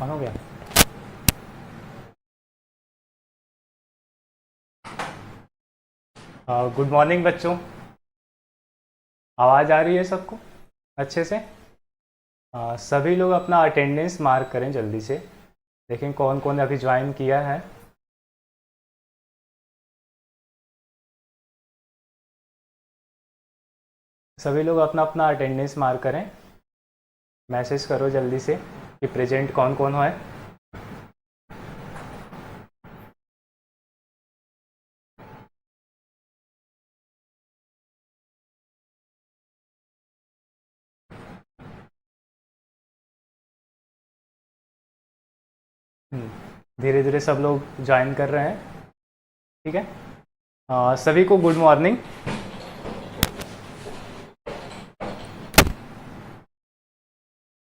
On हो गया। Good morning बच्चों। आवाज़ आ रही है सबको अच्छे से? सभी लोग अपना अटेंडेंस मार्क करें जल्दी से। देखें कौन कौन अभी ज्वाइन किया है। सभी लोग अपना अपना अटेंडेंस मार्क करें। मैसेज करो जल्दी से कि प्रेजेंट कौन कौन है। धीरे धीरे सब लोग ज्वाइन कर रहे हैं। ठीक है। सभी को गुड मॉर्निंग।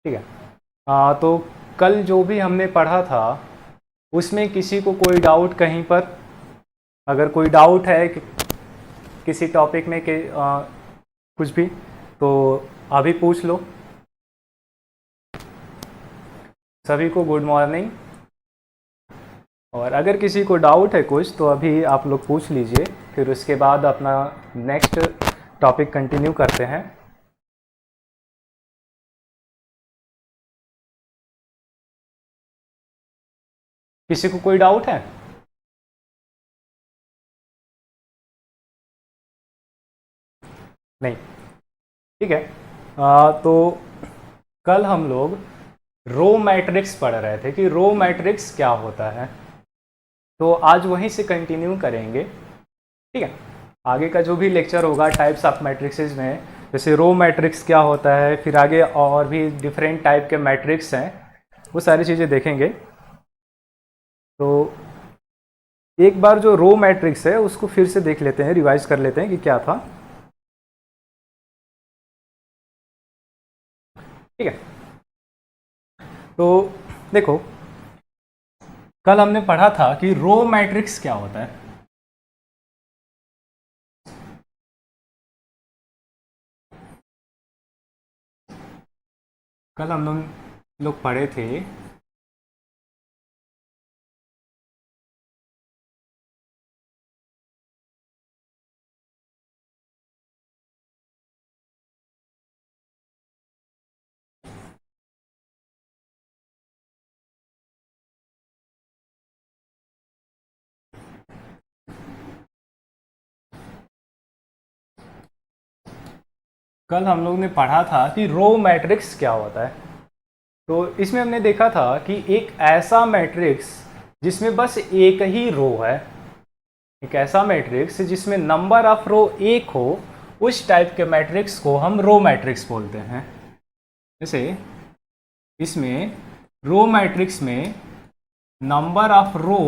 ठीक है। तो कल जो भी हमने पढ़ा था उसमें किसी को कोई डाउट कहीं पर, अगर कोई डाउट है कि किसी टॉपिक में कि कुछ भी, तो अभी पूछ लो। सभी को गुड मॉर्निंग। और अगर किसी को डाउट है कुछ तो अभी आप लोग पूछ लीजिए, फिर उसके बाद अपना नेक्स्ट टॉपिक कंटिन्यू करते हैं। किसी को कोई डाउट है? नहीं? ठीक है। तो कल हम लोग रो मैट्रिक्स पढ़ रहे थे कि रो मैट्रिक्स क्या होता है, तो आज वहीं से कंटिन्यू करेंगे। ठीक है। आगे का जो भी लेक्चर होगा टाइप्स ऑफ मैट्रिक्सेस में, जैसे रो मैट्रिक्स क्या होता है, फिर आगे और भी डिफरेंट टाइप के मैट्रिक्स हैं, वो सारी चीज़ें देखेंगे। तो एक बार जो रो मैट्रिक्स है उसको फिर से देख लेते हैं, रिवाइज कर लेते हैं कि क्या था। ठीक है। तो देखो, कल हमने पढ़ा था कि रो मैट्रिक्स क्या होता है। कल हम लोग पढ़े थे कल हम लोग ने पढ़ा था कि रो मैट्रिक्स क्या होता है। तो इसमें हमने देखा था कि एक ऐसा मैट्रिक्स जिसमें बस एक ही रो है, एक ऐसा मैट्रिक्स जिसमें नंबर ऑफ रो एक हो, उस टाइप के मैट्रिक्स को हम रो मैट्रिक्स बोलते हैं। जैसे इसमें रो मैट्रिक्स में नंबर ऑफ रो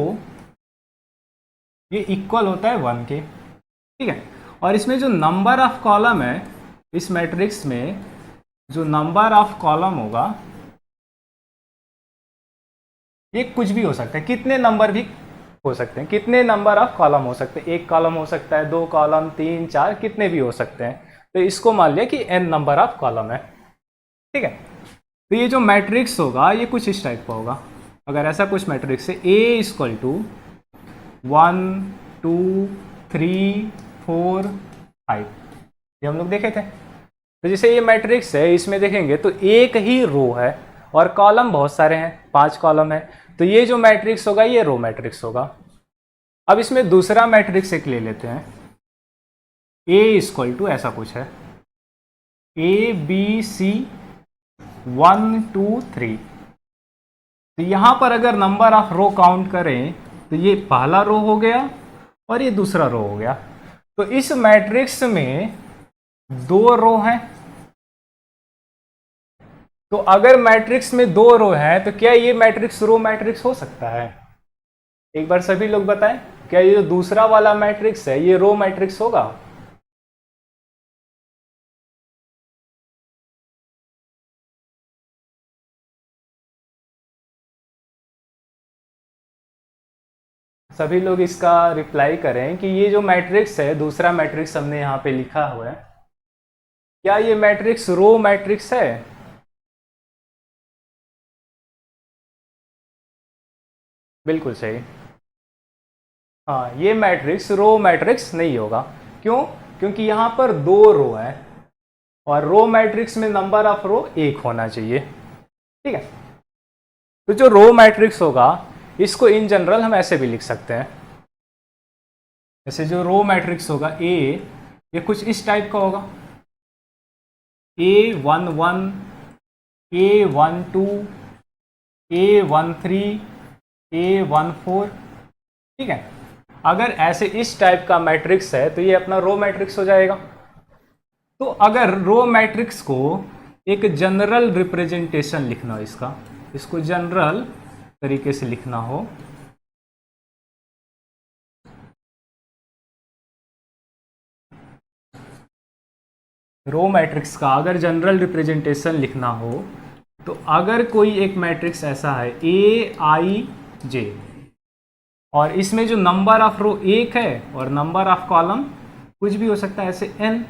ये इक्वल होता है 1 के। ठीक है। और इसमें जो नंबर ऑफ कॉलम है, इस मैट्रिक्स में जो नंबर ऑफ कॉलम होगा ये कुछ भी हो सकता है, कितने नंबर भी हो सकते हैं, कितने नंबर ऑफ कॉलम हो सकते हैं, एक कॉलम हो सकता है, दो कॉलम, तीन, चार, कितने भी हो सकते हैं। तो इसको मान लिया कि n नंबर ऑफ कॉलम है। ठीक है। तो ये जो मैट्रिक्स होगा ये कुछ इस टाइप का होगा। अगर ऐसा कुछ मैट्रिक्स है A इक्वल टू 1 2 3 4 5, ये हम लोग देखे थे। तो जैसे ये मैट्रिक्स है, इसमें देखेंगे तो एक ही रो है और कॉलम बहुत सारे हैं, 5 कॉलम है। तो ये जो मैट्रिक्स होगा ये रो मैट्रिक्स होगा। अब इसमें दूसरा मैट्रिक्स एक ले लेते हैं, A इक्वल टू ऐसा कुछ है, ABC 1 2 3। तो यहां पर अगर नंबर ऑफ रो काउंट करें तो ये पहला रो हो गया और ये दूसरा रो हो गया। तो इस मैट्रिक्स में दो रो हैं। तो अगर मैट्रिक्स में दो रो है तो क्या ये मैट्रिक्स रो मैट्रिक्स हो सकता है? एक बार सभी लोग बताएं, क्या ये जो दूसरा वाला मैट्रिक्स है ये रो मैट्रिक्स होगा? सभी लोग इसका रिप्लाई करें कि ये जो मैट्रिक्स है, दूसरा मैट्रिक्स हमने यहां पे लिखा हुआ है, क्या ये मैट्रिक्स रो मैट्रिक्स है? बिल्कुल सही। हाँ, ये मैट्रिक्स रो मैट्रिक्स नहीं होगा। क्यों? क्योंकि यहाँ पर 2 रो है और रो मैट्रिक्स में नंबर ऑफ रो 1 होना चाहिए। ठीक है, तो जो रो मैट्रिक्स होगा इसको इन जनरल हम ऐसे भी लिख सकते हैं। जैसे जो रो मैट्रिक्स होगा ए, ये कुछ इस टाइप का होगा, A11, A12, A13, A14। ठीक है, अगर ऐसे इस टाइप का मैट्रिक्स है तो ये अपना रो मैट्रिक्स हो जाएगा। तो अगर रो मैट्रिक्स को एक जनरल रिप्रेजेंटेशन लिखना हो, इसको जनरल तरीके से लिखना हो, रो मैट्रिक्स का अगर जनरल रिप्रेजेंटेशन लिखना हो, तो अगर कोई एक मैट्रिक्स ऐसा है AIJ और इसमें जो नंबर ऑफ रो 1 है और नंबर ऑफ कॉलम कुछ भी हो सकता है, ऐसे n,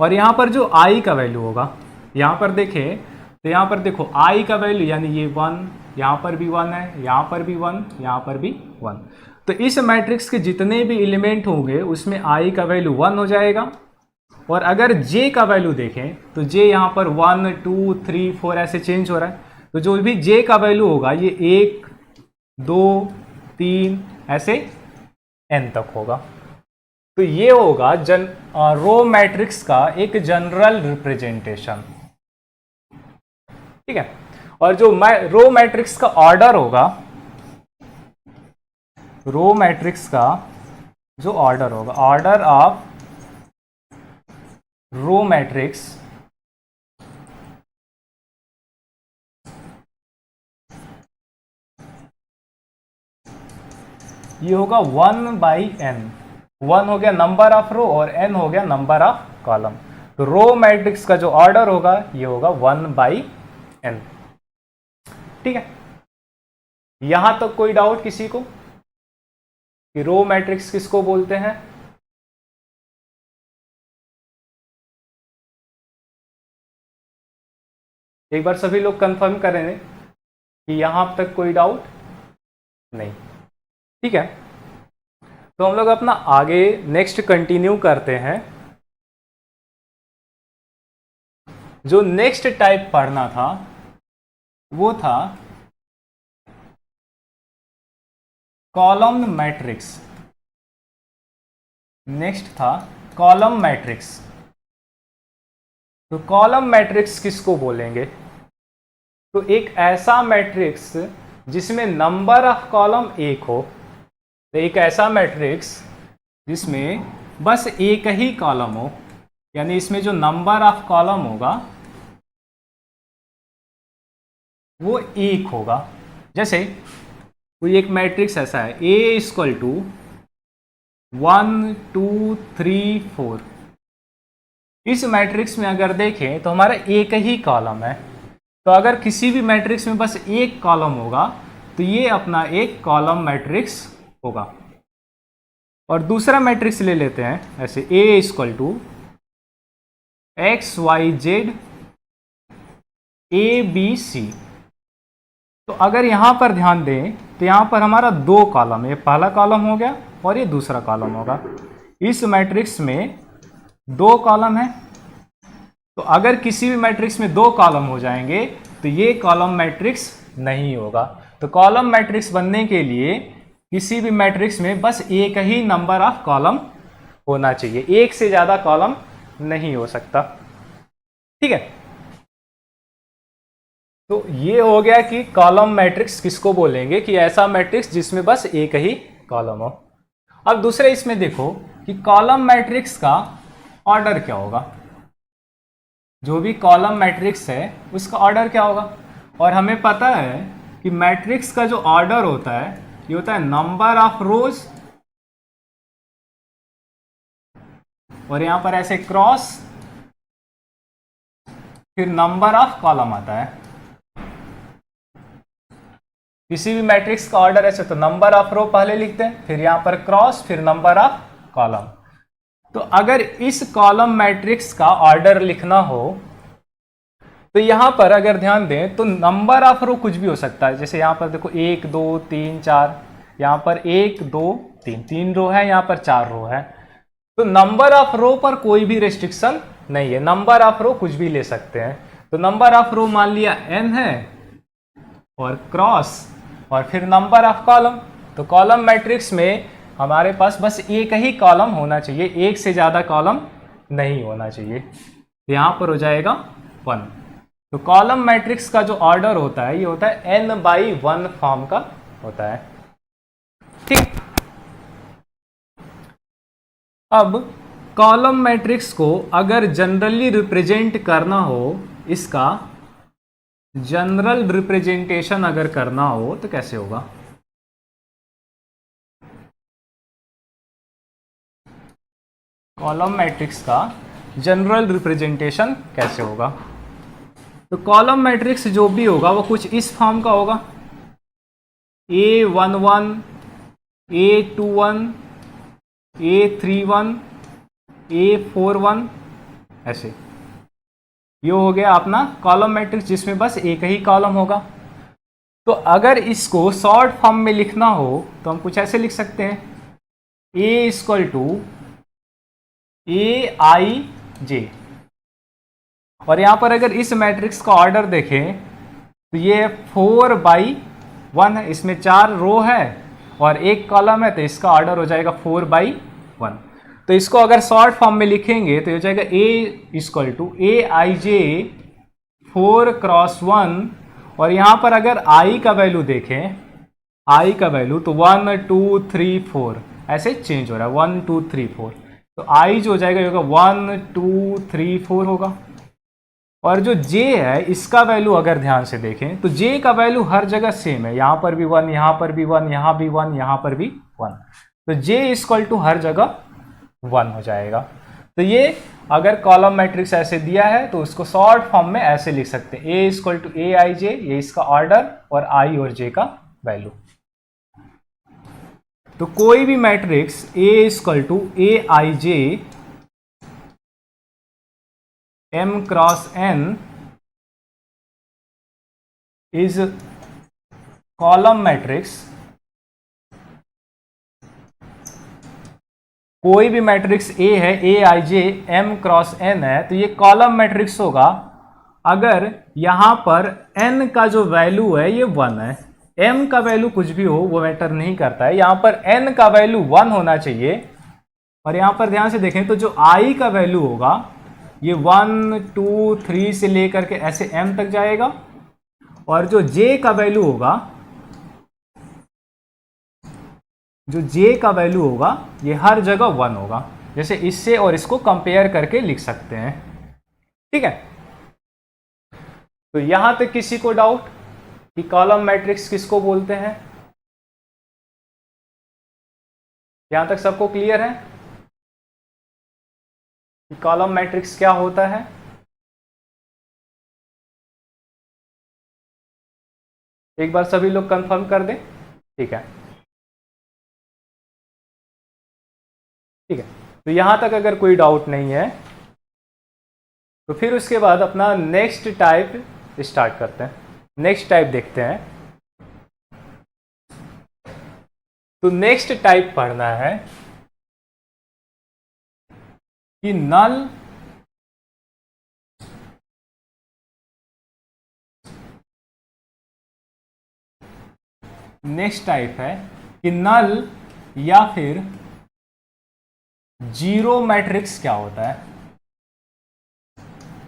और यहाँ पर जो i का वैल्यू होगा, यहाँ पर देखें तो यहाँ पर देखो i का वैल्यू यानी ये 1, यहाँ पर भी 1 है, यहाँ पर भी 1, यहाँ पर भी 1। तो इस मैट्रिक्स के जितने भी एलिमेंट होंगे उसमें i का वैल्यू 1 हो जाएगा। और अगर j का वैल्यू देखें तो j यहाँ पर 1, 2, 3, 4 ऐसे चेंज हो रहा है, तो जो भी j का वैल्यू होगा ये 1, 2, 3 ऐसे n तक होगा। तो ये होगा रो मैट्रिक्स का एक जनरल रिप्रेजेंटेशन। ठीक है, और जो रो मैट्रिक्स का ऑर्डर होगा, रो मैट्रिक्स का जो ऑर्डर होगा, ऑर्डर ऑफ रो मैट्रिक्स ये होगा 1/n। 1 हो गया नंबर ऑफ रो और n हो गया नंबर ऑफ कॉलम। तो रो मैट्रिक्स का जो ऑर्डर होगा ये होगा 1/n। ठीक है, यहां तक कोई डाउट किसी को कि रो मैट्रिक्स किसको बोलते हैं? एक बार सभी लोग कंफर्म करें कि यहां तक कोई डाउट नहीं। ठीक है, तो हम लोग अपना आगे नेक्स्ट कंटिन्यू करते हैं। जो नेक्स्ट टाइप पढ़ना था वो था कॉलम मैट्रिक्स। नेक्स्ट था कॉलम मैट्रिक्स। तो कॉलम मैट्रिक्स किसको बोलेंगे? तो एक ऐसा मैट्रिक्स जिसमें नंबर ऑफ कॉलम 1 हो। तो एक ऐसा मैट्रिक्स जिसमें बस एक ही कॉलम हो, यानी इसमें जो नंबर ऑफ कॉलम होगा वो 1 होगा। जैसे कोई एक मैट्रिक्स ऐसा है A = 1, 2, 3, 4। इस मैट्रिक्स में अगर देखें तो हमारा एक ही कॉलम है। तो अगर किसी भी मैट्रिक्स में बस एक कॉलम होगा तो ये अपना एक कॉलम मैट्रिक्स होगा। और दूसरा मैट्रिक्स ले लेते हैं ऐसे A = X, Y, Z, A, B, C। तो अगर यहां पर ध्यान दें तो यहां पर हमारा 2 कॉलम है, ये पहला कॉलम हो गया और ये दूसरा कॉलम होगा। इस मैट्रिक्स में 2 कॉलम है। तो अगर किसी भी मैट्रिक्स में 2 कॉलम हो जाएंगे तो ये कॉलम मैट्रिक्स नहीं होगा। तो कॉलम मैट्रिक्स बनने के लिए किसी भी मैट्रिक्स में बस एक ही नंबर ऑफ कॉलम होना चाहिए, एक से ज्यादा कॉलम नहीं हो सकता। ठीक है, तो ये हो गया कि कॉलम मैट्रिक्स किसको बोलेंगे, कि ऐसा मैट्रिक्स जिसमें बस एक ही कॉलम हो। अब दूसरे इसमें देखो कि कॉलम मैट्रिक्स का ऑर्डर क्या होगा। जो भी कॉलम मैट्रिक्स है उसका ऑर्डर क्या होगा। और हमें पता है कि मैट्रिक्स का जो ऑर्डर होता है ये होता है नंबर ऑफ रोज, और यहां पर ऐसे क्रॉस, फिर नंबर ऑफ कॉलम आता है। किसी भी मैट्रिक्स का ऑर्डर ऐसे तो नंबर ऑफ रो पहले लिखते हैं, फिर यहां पर क्रॉस, फिर नंबर ऑफ कॉलम। तो अगर इस कॉलम मैट्रिक्स का ऑर्डर लिखना हो तो तो यहाँ पर अगर ध्यान दें तो नंबर ऑफ रो कुछ भी हो सकता है। जैसे यहाँ पर देखो 1 2 3 4, यहाँ पर 1 2 3, 3 रो है, यहाँ पर 4 रो है। तो नंबर ऑफ रो पर कोई भी रेस्ट्रिक्शन नहीं है, नंबर ऑफ रो कुछ भी ले सकते हैं। तो नंबर ऑफ रो मान लिया n है और क्रॉस और फिर नंबर ऑफ कॉलम। तो कॉलम मैट्रिक्स में हमारे पास बस एक ही कॉलम होना चाहिए, एक से ज़्यादा कॉलम नहीं होना चाहिए। यहाँ पर हो जाएगा 1। तो कॉलम मैट्रिक्स का जो ऑर्डर होता है ये होता है n/1 फॉर्म का होता है। ठीक, अब कॉलम मैट्रिक्स को अगर जनरली रिप्रेजेंट करना हो, इसका जनरल रिप्रेजेंटेशन अगर करना हो तो कैसे होगा? कॉलम मैट्रिक्स का जनरल रिप्रेजेंटेशन कैसे होगा? तो कॉलम मैट्रिक्स जो भी होगा वो कुछ इस फॉर्म का होगा, A11 A21 A31 A41 ऐसे। ये हो गया अपना कॉलम मैट्रिक्स जिसमें बस एक ही कॉलम होगा। तो अगर इसको शॉर्ट फॉर्म में लिखना हो तो हम कुछ ऐसे लिख सकते हैं, A = AIJ। और यहाँ पर अगर इस मैट्रिक्स का ऑर्डर देखें तो ये 4/1 है, इसमें 4 रो है और एक कॉलम है, तो इसका ऑर्डर हो जाएगा 4/1। तो इसको अगर शॉर्ट फॉर्म में लिखेंगे तो हो जाएगा A = AIJ 4x1। और यहाँ पर अगर I का वैल्यू देखें, I का वैल्यू तो 1 2 3 4 ऐसे चेंज हो रहा है, 1 2 3 4। तो I जो हो जाएगा होगा 1 2 3 4 होगा। और जो J है इसका वैल्यू अगर ध्यान से देखें तो J का वैल्यू हर जगह सेम है, यहाँ पर भी 1, यहाँ पर भी 1, यहाँ भी 1, यहाँ पर भी 1। तो J = हर जगह 1 हो जाएगा। तो ये अगर कॉलम मैट्रिक्स ऐसे दिया है तो उसको शॉर्ट फॉर्म में ऐसे लिख सकते हैं, A = AIJ, ये इसका ऑर्डर और I और J का वैल्यू। तो कोई भी matrix A = AIJ m×n is column matrix. कोई भी मैट्रिक्स A है, AIJ m×n है, तो ये कॉलम मैट्रिक्स होगा अगर यहां पर n का जो वैल्यू है ये 1 है। m का वैल्यू कुछ भी हो वो मैटर नहीं करता है, यहां पर n का वैल्यू 1 होना चाहिए। और यहां पर ध्यान से देखें तो जो I का वैल्यू होगा ये 1 2 3 से लेकर के ऐसे m तक जाएगा। और जो J का वैल्यू होगा, जो J का वैल्यू होगा ये हर जगह 1 होगा। जैसे इससे और इसको कंपेयर करके लिख सकते हैं। ठीक है, तो यहां तक किसी को डाउट कि कॉलम मैट्रिक्स किसको बोलते हैं? यहां तक सबको क्लियर है कि कॉलम मैट्रिक्स क्या होता है? एक बार सभी लोग कंफर्म कर दें। ठीक है, ठीक है। तो यहां तक अगर कोई डाउट नहीं है तो फिर उसके बाद अपना नेक्स्ट टाइप स्टार्ट करते हैं। नेक्स्ट टाइप देखते हैं। तो नेक्स्ट टाइप पढ़ना है कि नल नेक्स्ट टाइप है कि नल या फिर जीरो मैट्रिक्स क्या होता है।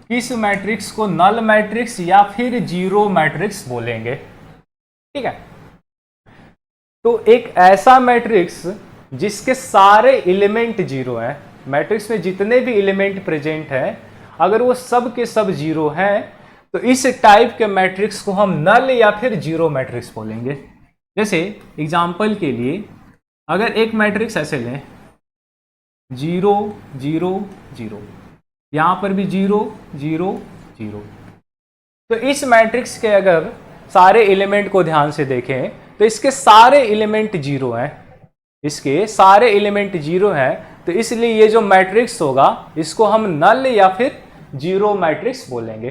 किस मैट्रिक्स को नल मैट्रिक्स या फिर जीरो मैट्रिक्स बोलेंगे? ठीक है, तो एक ऐसा मैट्रिक्स जिसके सारे एलिमेंट जीरो हैं, मैट्रिक्स में जितने भी एलिमेंट प्रेजेंट हैं अगर वो सब के सब जीरो हैं तो इस टाइप के मैट्रिक्स को हम नल या फिर जीरो मैट्रिक्स बोलेंगे। जैसे एग्जांपल के लिए अगर एक मैट्रिक्स ऐसे लें 0 0 0, यहां पर भी 0 0 0, तो इस मैट्रिक्स के अगर सारे एलिमेंट को ध्यान से देखें तो इसके सारे एलिमेंट जीरो हैं, इसके सारे एलिमेंट जीरो हैं। तो इसलिए ये जो मैट्रिक्स होगा इसको हम नल या फिर जीरो मैट्रिक्स बोलेंगे।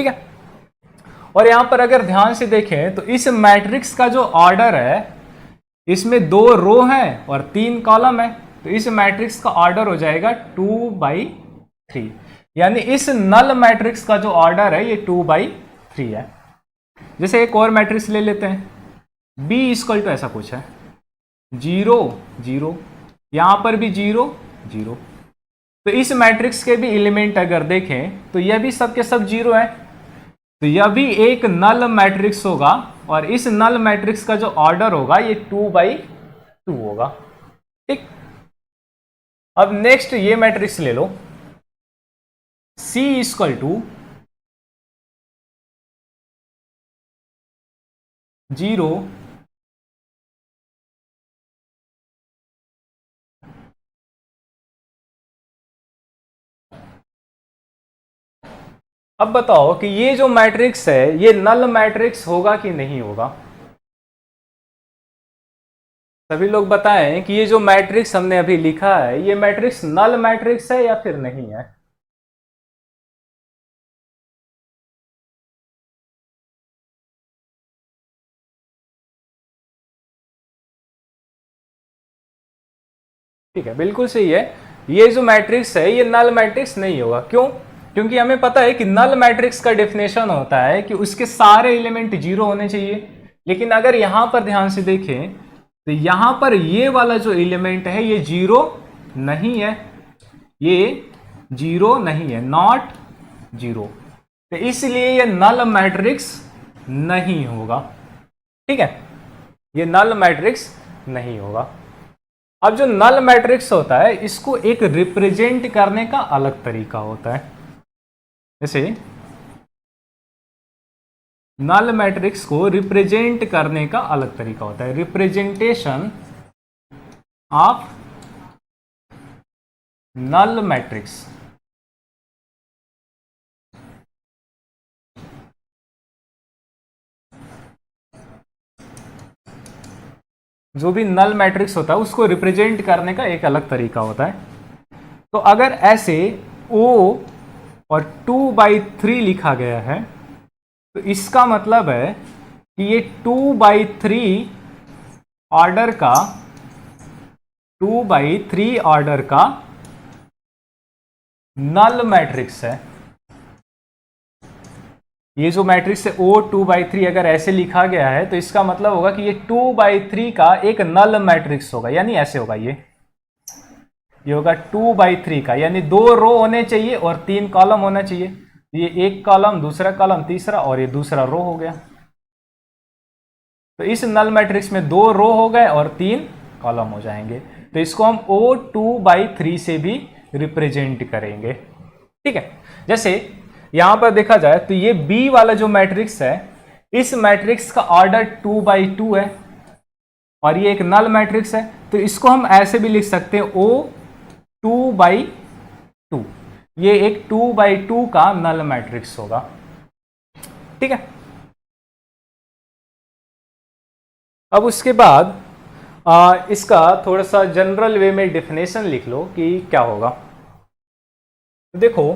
ठीक है। और यहां पर अगर ध्यान से देखें तो इस मैट्रिक्स का जो ऑर्डर है, इसमें 2 रो हैं और 3 कॉलम है, तो इस मैट्रिक्स का ऑर्डर हो जाएगा 2/3। यानी इस नल मैट्रिक्स का जो ऑर्डर है ये 2/3 है। जैसे एक और मैट्रिक्स ले लेते हैं, B इक्वल टू ऐसा कुछ है 0 0, यहां पर भी 0 0। तो इस मैट्रिक्स के भी एलिमेंट अगर देखें तो यह भी सब के सब 0 है, तो यह भी एक नल मैट्रिक्स होगा और इस नल मैट्रिक्स का जो ऑर्डर होगा ये 2/2 होगा। ठीक। अब नेक्स्ट ये मैट्रिक्स ले लो, C इक्वल टू 0 अब बताओ कि ये जो मैट्रिक्स है ये नल मैट्रिक्स होगा कि नहीं होगा। सभी लोग बताएं कि ये जो मैट्रिक्स हमने अभी लिखा है ये मैट्रिक्स नल मैट्रिक्स है या फिर नहीं है। ठीक है, बिल्कुल सही है। ये जो मैट्रिक्स है ये नल मैट्रिक्स नहीं होगा। क्यों? क्योंकि हमें पता है कि नल मैट्रिक्स का डेफिनेशन होता है कि उसके सारे एलिमेंट 0 होने चाहिए। लेकिन अगर यहां पर ध्यान से देखें तो यहां पर ये वाला जो एलिमेंट है ये 0 नहीं है, ये 0 नहीं है, नॉट 0, तो इसलिए ये नल मैट्रिक्स नहीं होगा। ठीक है, ये नल मैट्रिक्स नहीं होगा। अब जो नल मैट्रिक्स होता है इसको एक रिप्रेजेंट करने का अलग तरीका होता है। जैसे नल मैट्रिक्स को रिप्रेजेंट करने का अलग तरीका होता है, रिप्रेजेंटेशन ऑफ नल मैट्रिक्स। जो भी नल मैट्रिक्स होता है उसको रिप्रेजेंट करने का एक अलग तरीका होता है। तो अगर ऐसे O और 2/3 लिखा गया है तो इसका मतलब है कि ये 2/3 ऑर्डर का 2/3 ऑर्डर का नल मैट्रिक्स है। ये जो मैट्रिक्स है O 2/3 अगर ऐसे लिखा गया है तो इसका मतलब होगा कि ये 2/3 का एक नल मैट्रिक्स होगा। यानी ऐसे होगा, ये होगा 2/3 का, यानी 2 रो होने चाहिए और 3 कॉलम होना चाहिए। ये एक कॉलम, दूसरा कॉलम, तीसरा, और ये दूसरा रो हो गया। तो इस नल मैट्रिक्स में 2 रो हो गए और 3 कॉलम हो जाएंगे। तो इसको हम O 2/3 से भी रिप्रेजेंट करेंगे। ठीक है, जैसे यहां पर देखा जाए तो ये B वाला जो मैट्रिक्स है इस मैट्रिक्स का ऑर्डर 2/2 है और ये एक नल मैट्रिक्स है, तो इसको हम ऐसे भी लिख सकते हैं O 2/2। ये एक 2/2 का नल मैट्रिक्स होगा। ठीक है, अब उसके बाद इसका थोड़ा सा जनरल वे में डेफिनेशन लिख लो कि क्या होगा। तो देखो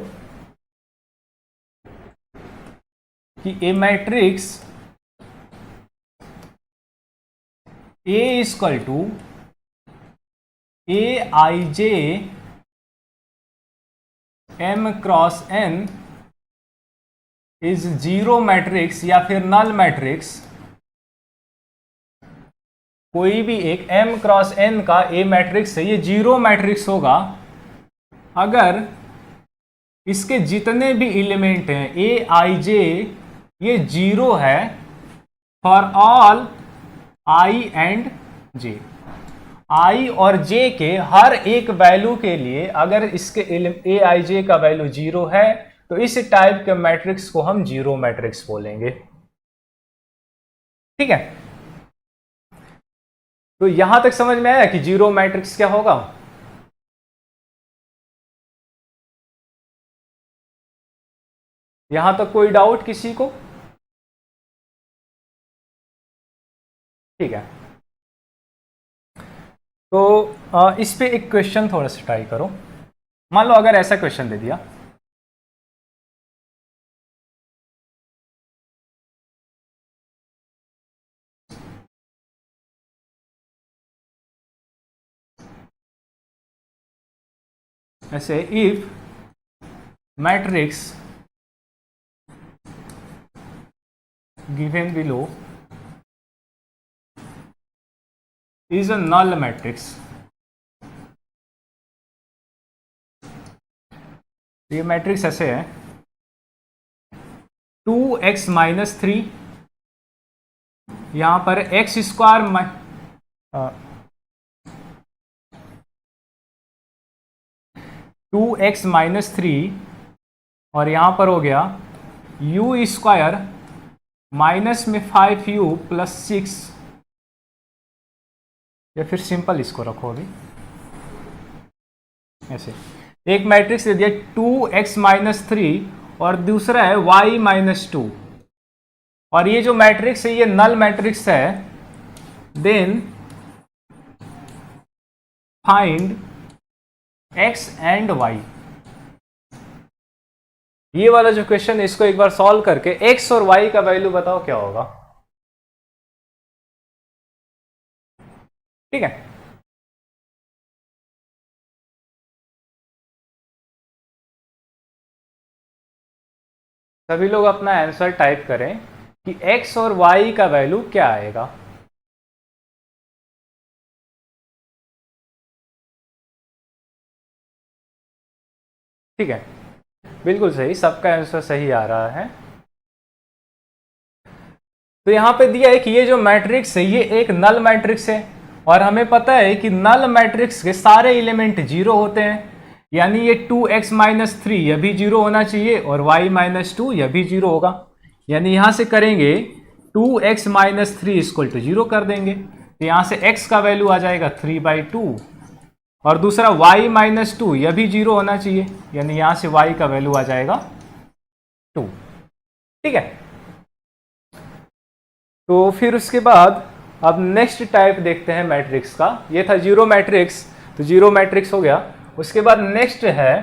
कि a matrix A equal to Aij M cross N is zero matrix या फिर नल मैट्रिक्स। कोई भी एक M क्रॉस N का A मैट्रिक्स है, ये जीरो मैट्रिक्स होगा अगर इसके जितने भी एलिमेंट हैं Aij ये जीरो है for all I and J। I और J के हर एक वैल्यू के लिए अगर इसके Aij का वैल्यू जीरो है तो इस टाइप के मैट्रिक्स को हम जीरो मैट्रिक्स बोलेंगे। ठीक है, तो यहां तक समझ में आया कि जीरो मैट्रिक्स क्या होगा। यहां तक कोई डाउट किसी को? ठीक है, तो इस पे एक क्वेश्चन थोड़ा सा ट्राई करो। मान लो अगर ऐसा क्वेश्चन दे दिया ऐसे if matrix given below is a null matrix. ये मैट्रिक्स ऐसे है 2x माइनस 3, यहां पर एक्स स्क्वायर 2x माइनस 3 और यहां पर हो गया u स्क्वायर माइनस में 5u प्लस 6, या फिर सिंपल इसको रखो अभी ऐसे। एक मैट्रिक्स दे दिया 2x माइनस 3 और दूसरा है y माइनस 2, और ये जो मैट्रिक्स है ये नल मैट्रिक्स है। Then find x and y। ये वाला जो क्वेश्चन है इसको एक बार सॉल्व करके x और y का वैल्यू बताओ क्या होगा। ठीक है, सभी लोग अपना आंसर टाइप करें कि x और y का वैल्यू क्या आएगा। ठीक है, बिल्कुल सही, सबका आंसर सही आ रहा है। तो यहां पे दिया है कि ये जो मैट्रिक्स है ये एक नल मैट्रिक्स है, और हमें पता है कि नल मैट्रिक्स के सारे एलिमेंट जीरो होते हैं, यानी ये 2x माइनस 3 यह भी जीरो होना चाहिए और y माइनस 2 यह भी जीरो होगा। यानी यहां से करेंगे 2x minus 3 equal to zero कर देंगे, तो यहां से x का वैल्यू आ जाएगा 3/2, और दूसरा y माइनस 2 यह भी जीरो होना चाहिए, यानी यहां से y का वैल्यू आ जाएगा 2। ठीक है, तो फिर उसके बाद अब नेक्स्ट टाइप देखते हैं मैट्रिक्स का। ये था जीरो मैट्रिक्स, तो जीरो मैट्रिक्स हो गया। उसके बाद नेक्स्ट है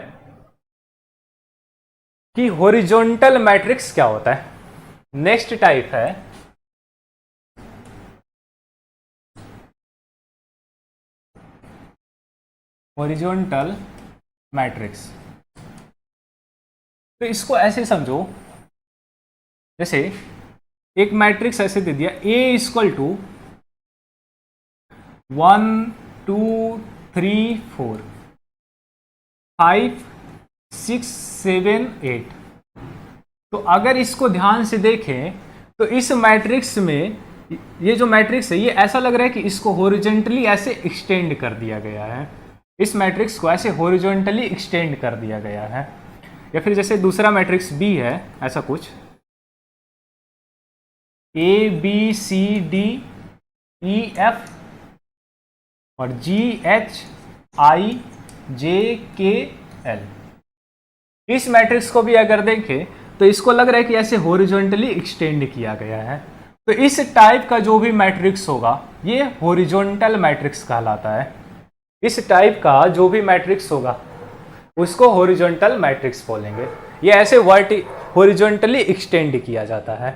कि हॉरिजॉन्टल मैट्रिक्स क्या होता है। नेक्स्ट टाइप है हॉरिजॉन्टल मैट्रिक्स। तो इसको ऐसे समझो, जैसे एक मैट्रिक्स ऐसे दे दिया A इक्वल टू 1 2 3 4 5 6 7 8। तो अगर इसको ध्यान से देखें तो इस मैट्रिक्स में ये जो मैट्रिक्स है ये ऐसा लग रहा है कि इसको हॉरिजॉन्टली ऐसे एक्सटेंड कर दिया गया है। इस मैट्रिक्स को ऐसे हॉरिजॉन्टली एक्सटेंड कर दिया गया है। या फिर जैसे दूसरा मैट्रिक्स B है, ऐसा कुछ A B C D E F और G H I J K L। इस मैट्रिक्स को भी अगर देखें तो इसको लग रहा है कि ऐसे हॉरिजॉन्टली एक्सटेंड किया गया है। तो इस टाइप का जो भी मैट्रिक्स होगा ये हॉरिजॉन्टल मैट्रिक्स कहलाता है। इस टाइप का जो भी मैट्रिक्स होगा उसको हॉरिजॉन्टल मैट्रिक्स बोलेंगे। ये ऐसे हॉरिजॉन्टली एक्सटेंड किया जाता है।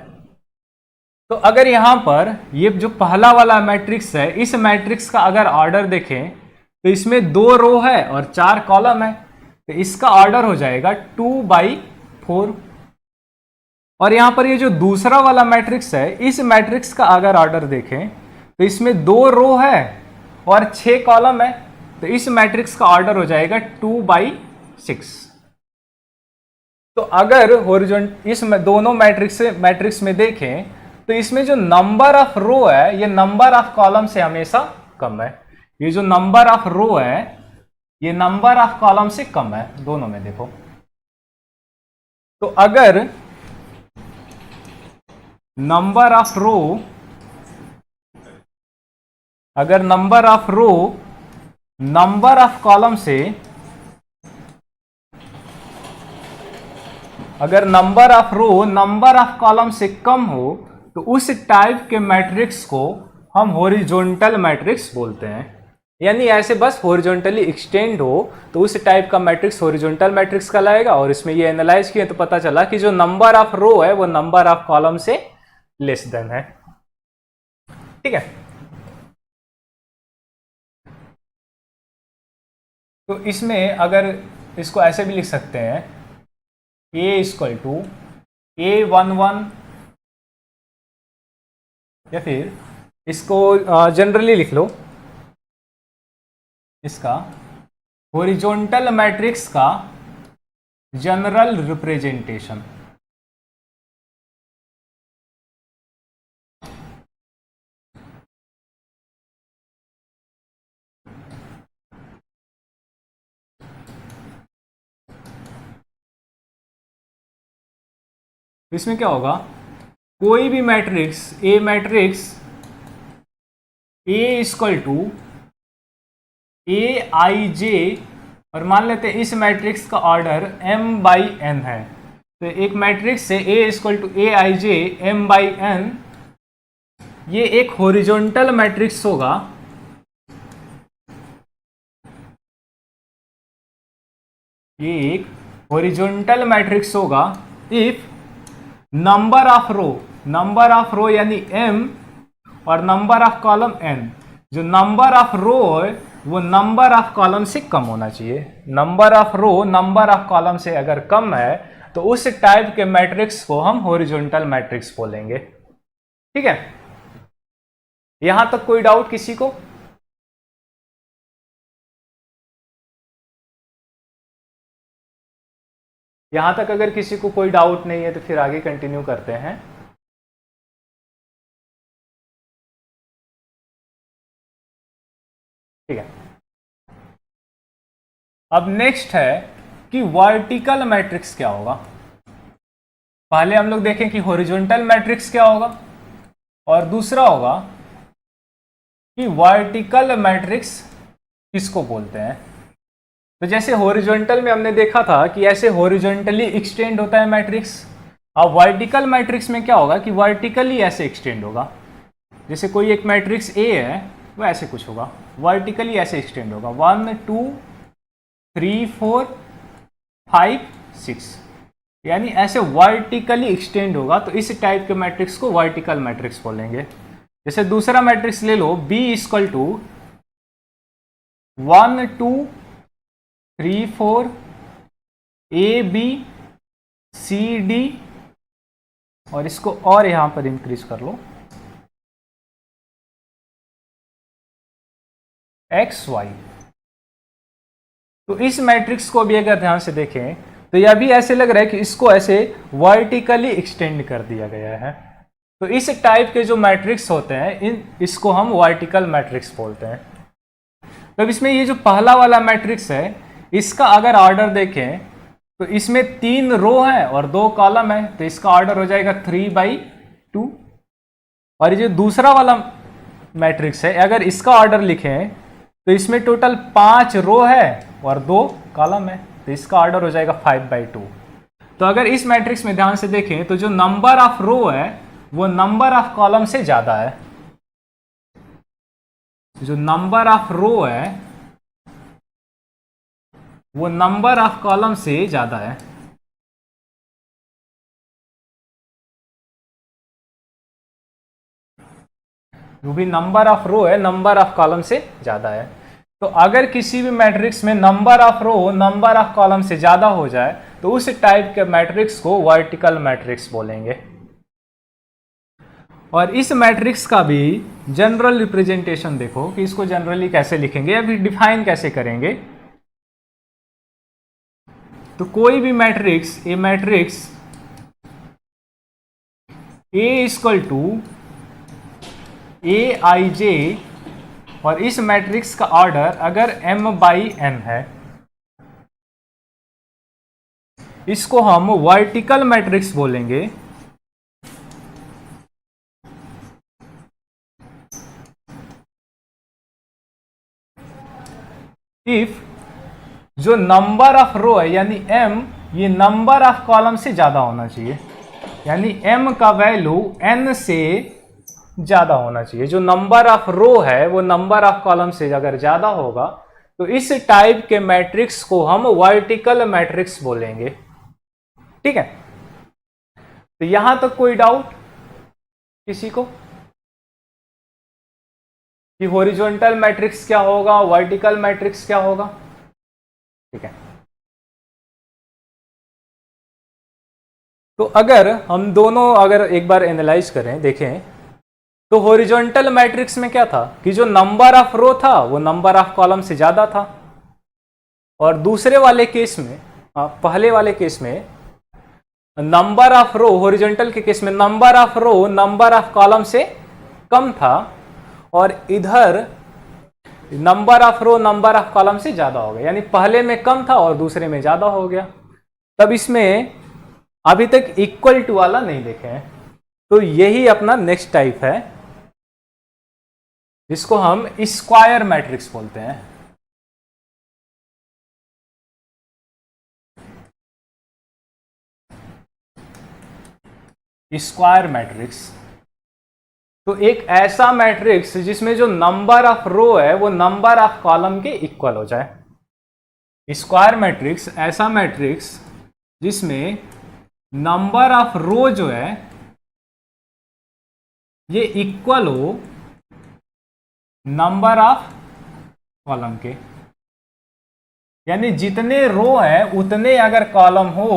तो अगर यहां पर ये जो पहला वाला मैट्रिक्स है, इस मैट्रिक्स का अगर ऑर्डर देखें तो इसमें 2 रो है और 4 कॉलम है, तो इसका ऑर्डर हो जाएगा 2/4। और यहां पर ये जो दूसरा वाला मैट्रिक्स है, इस मैट्रिक्स का अगर ऑर्डर देखें तो इसमें 2 रो है और 6 कॉलम है, तो इस मैट्रिक्स का ऑर्डर हो जाएगा 2/6। तो अगर हॉरिजॉन्टल इस दोनों मैट्रिक्स में देखें तो इसमें जो नंबर ऑफ रो है ये नंबर ऑफ कॉलम से हमेशा कम है। ये जो नंबर ऑफ रो है ये नंबर ऑफ कॉलम से कम है, दोनों में देखो। तो अगर number of row number of column से, अगर number of row number of column से कम हो तो उस टाइप के मैट्रिक्स को हम हॉरिजॉन्टल मैट्रिक्स बोलते हैं। यानी ऐसे बस हॉरिजॉन्टली एक्सटेंड हो तो उस टाइप का मैट्रिक्स हॉरिजॉन्टल मैट्रिक्स कहलाएगा। और इसमें ये एनालाइज किए तो पता चला कि जो नंबर ऑफ रो है वो नंबर ऑफ कॉलम से लेस देन है। ठीक है, तो इसमें अगर इसको ऐसे भी लिख सकते हैं, A इक्वल टू A11, या फिर इसको जनरली लिख लो, इसका हॉरिजॉन्टल मैट्रिक्स का जनरल रिप्रेजेंटेशन। इसमें क्या होगा, कोई भी matrix A equal to A आई जे, और मान लेते हैं इस मैट्रिक्स का ऑर्डर m/n है, तो एक मैट्रिक्स से A equal to A I J m/n, ये एक हॉरिजॉन्टल मैट्रिक्स होगा, ये एक हॉरिजॉन्टल मैट्रिक्स होगा इफ नंबर ऑफ रो यानी m और नंबर ऑफ कॉलम n, जो नंबर ऑफ रो है वो नंबर ऑफ कॉलम से कम होना चाहिए। Number of row number of column से अगर कम है तो उस टाइप के मैट्रिक्स को हम हॉरिजॉन्टल मैट्रिक्स बोलेंगे। ठीक है, यहां तक कोई डाउट किसी को? यहां तक अगर किसी को कोई डाउट नहीं है तो फिर आगे कंटिन्यू करते हैं। ठीक है, अब नेक्स्ट है कि वर्टिकल मैट्रिक्स क्या होगा। पहले हम लोग देखें कि हॉरिजॉन्टल मैट्रिक्स क्या होगा, और दूसरा होगा कि वर्टिकल मैट्रिक्स किसको बोलते हैं। तो जैसे हॉरिजॉन्टल में हमने देखा था कि ऐसे हॉरिजॉन्टली एक्सटेंड होता है मैट्रिक्स, अब वर्टिकल मैट्रिक्स में क्या होगा कि वर्टिकली ऐसे एक्सटेंड होगा। जैसे कोई एक मैट्रिक्स ए है वो ऐसे कुछ होगा, वर्टिकली ऐसे एक्सटेंड होगा, 1 2 3 4 5 6, यानी ऐसे वर्टिकली एक्सटेंड होगा। तो इस टाइप के मैट्रिक्स को वर्टिकल मैट्रिक्स बोलेंगे। जैसे दूसरा मैट्रिक्स ले लो, B equal to 1 2 3 4 A B C D, और इसको और यहां पर इंक्रीज कर लो X Y। तो इस मैट्रिक्स को भी अगर ध्यान से देखें तो यह भी ऐसे लग रहा है कि इसको ऐसे वर्टिकली एक्सटेंड कर दिया गया है। तो इस टाइप के जो मैट्रिक्स होते हैं इसको हम वर्टिकल मैट्रिक्स बोलते हैं। तो इसमें ये जो पहला वाला मैट्रिक्स है इसका अगर ऑर्डर देखें तो इसमें 3 रो है और 2 कॉलम है, तो इसका ऑर्डर हो जाएगा 3/2। और ये जो दूसरा वाला मैट्रिक्स है अगर इसका ऑर्डर लिखें तो इसमें टोटल 5 रो है और 2 कॉलम है, तो इसका ऑर्डर हो जाएगा 5/2। तो अगर इस मैट्रिक्स में ध्यान से देखें तो जो नंबर ऑफ रो है वो नंबर ऑफ कॉलम से ज्यादा है। जो नंबर ऑफ रो है वो नंबर ऑफ कॉलम से ज्यादा है। जो भी नंबर ऑफ रो है नंबर ऑफ कॉलम से ज्यादा है। तो अगर किसी भी मैट्रिक्स में number of row number of column से ज्यादा हो जाए तो उस टाइप के मैट्रिक्स को वर्टिकल मैट्रिक्स बोलेंगे। और इस मैट्रिक्स का भी जनरल रिप्रेजेंटेशन देखो कि इसको जनरली कैसे लिखेंगे या फिर डिफाइन कैसे करेंगे। तो कोई भी matrix A equal to A आई जे, और इस मैट्रिक्स का ऑर्डर अगर m/n है, इसको हम वर्टिकल मैट्रिक्स बोलेंगे। इफ जो नंबर ऑफ रो है यानी m ये नंबर ऑफ कॉलम से ज्यादा होना चाहिए, यानी m का वैल्यू n से ज्यादा होना चाहिए। जो नंबर ऑफ रो है वो नंबर ऑफ कॉलम से अगर ज्यादा होगा तो इस टाइप के मैट्रिक्स को हम वर्टिकल मैट्रिक्स बोलेंगे। ठीक है, तो यहां तक कोई डाउट किसी को कि हॉरिजॉन्टल मैट्रिक्स क्या होगा, वर्टिकल मैट्रिक्स क्या होगा? ठीक है, तो अगर हम दोनों अगर एक बार एनालाइज करें, देखें, तो हॉरिजॉन्टल मैट्रिक्स में क्या था कि जो नंबर ऑफ रो था वो नंबर ऑफ कॉलम से ज़्यादा था, और दूसरे वाले केस में, पहले वाले केस में नंबर ऑफ रो, हॉरिजॉन्टल के केस में number of row number of column से कम था, और इधर number of row number of column से ज़्यादा हो गया, यानी पहले में कम था और दूसरे में ज़्यादा हो गया। तब इसमें अभी तक इक्वल टू वाला नहीं देखे हैं, तो यही अपना नेक्स्ट टाइप है जिसको हम स्क्वायर मैट्रिक्स बोलते हैं। स्क्वायर मैट्रिक्स तो एक ऐसा मैट्रिक्स जिसमें जो नंबर ऑफ रो है वो नंबर ऑफ कॉलम के इक्वल हो जाए। स्क्वायर मैट्रिक्स ऐसा मैट्रिक्स जिसमें नंबर ऑफ रो जो है ये इक्वल हो नंबर ऑफ कॉलम के, यानी जितने रो हैं उतने अगर कॉलम हो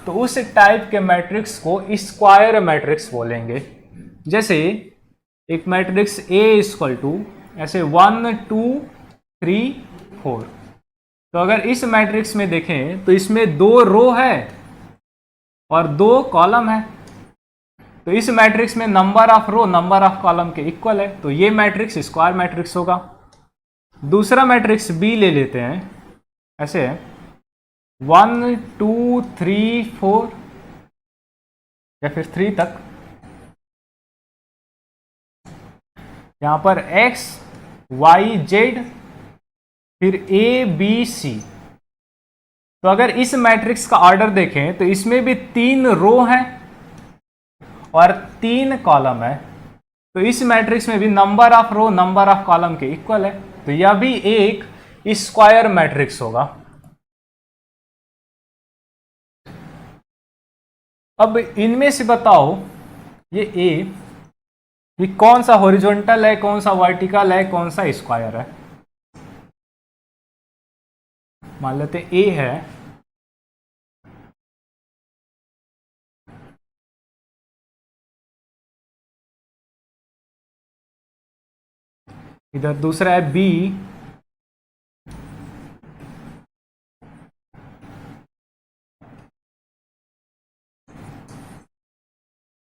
तो उस टाइप के मैट्रिक्स को स्क्वायर मैट्रिक्स बोलेंगे। जैसे एक मैट्रिक्स A इक्वल टू ऐसे 1 2 3 4, तो अगर इस मैट्रिक्स में देखें तो इसमें 2 रो है और 2 कॉलम है, तो इस मैट्रिक्स में number of row number of column के इक्वल है, तो ये मैट्रिक्स स्क्वायर मैट्रिक्स होगा। दूसरा मैट्रिक्स B ले लेते हैं, ऐसे 1 2 3 4 या फिर 3 तक, यहां पर x y z फिर a b c। तो अगर इस मैट्रिक्स का ऑर्डर देखें तो इसमें भी 3 रो हैं और 3 कॉलम है, तो इस मैट्रिक्स में भी number of row number of column के इक्वल है, तो यह भी एक स्क्वायर मैट्रिक्स होगा। अब इनमें से बताओ ये A कि कौन सा हॉरिजॉन्टल है, कौन सा वर्टिकल है, कौन सा स्क्वायर है। मान लेते A है, इधर दूसरा है B,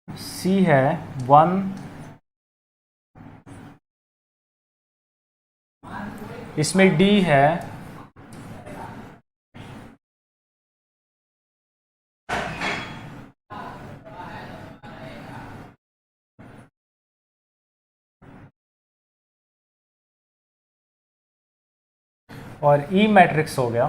C है 1, इसमें D है, और E मैट्रिक्स हो गया।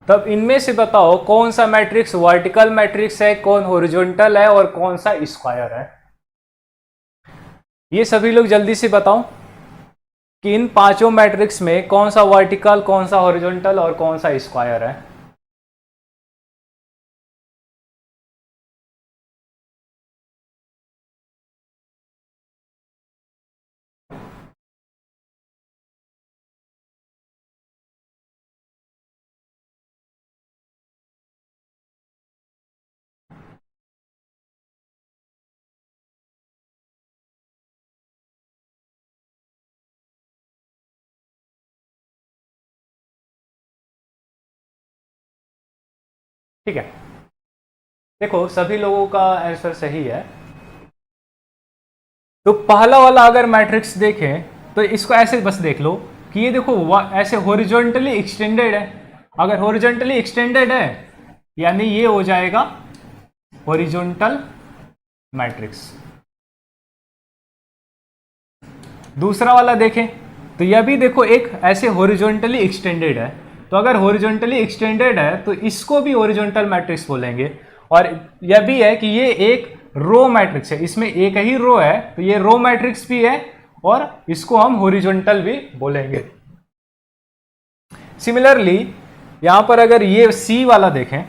तब इनमें से बताओ कौन सा मैट्रिक्स वर्टिकल मैट्रिक्स है, कौन हॉरिजॉन्टल है और कौन सा स्क्वायर है। ये सभी लोग जल्दी से बताओ कि इन पांचों मैट्रिक्स में कौन सा वर्टिकल, कौन सा हॉरिजॉन्टल और कौन सा स्क्वायर है। ठीक है, देखो सभी लोगों का आंसर सही है। तो पहला वाला अगर मैट्रिक्स देखें तो इसको ऐसे बस देख लो कि ये देखो ऐसे हॉरिजॉन्टली एक्सटेंडेड है। अगर हॉरिजॉन्टली एक्सटेंडेड है यानी ये हो जाएगा हॉरिजॉन्टल मैट्रिक्स। दूसरा वाला देखें तो यह भी देखो एक ऐसे हॉरिजॉन्टली एक्सटेंडेड है, तो अगर हॉरिजॉन्टली एक्सटेंडेड है तो इसको भी हॉरिजॉन्टल मैट्रिक्स बोलेंगे। और यह भी है कि ये एक रो मैट्रिक्स है, इसमें एक ही रो है, तो ये रो मैट्रिक्स भी है और इसको हम हॉरिजॉन्टल भी बोलेंगे। सिमिलरली यहां पर अगर ये सी वाला देखें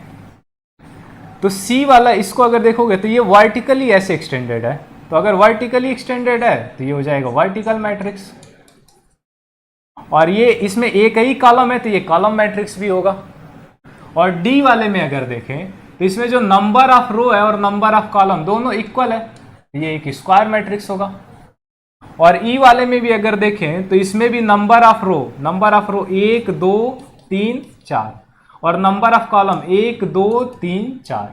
तो सी वाला इसको अगर देखोगे तो ये वर्टिकली ऐसे एक्सटेंडेड है, तो अगर वर्टिकली एक्सटेंडेड है तो ये हो जाएगा वर्टिकल मैट्रिक्स, और ये इसमें एक ही कॉलम है तो ये कॉलम मैट्रिक्स भी होगा। और डी वाले में अगर देखें तो इसमें जो नंबर ऑफ रो है और नंबर ऑफ कॉलम दोनों इक्वल है, ये एक स्क्वायर मैट्रिक्स होगा। और ई वाले में भी अगर देखें तो इसमें भी नंबर ऑफ रो 1 2 3 4 और नंबर ऑफ कॉलम 1 2 3 4,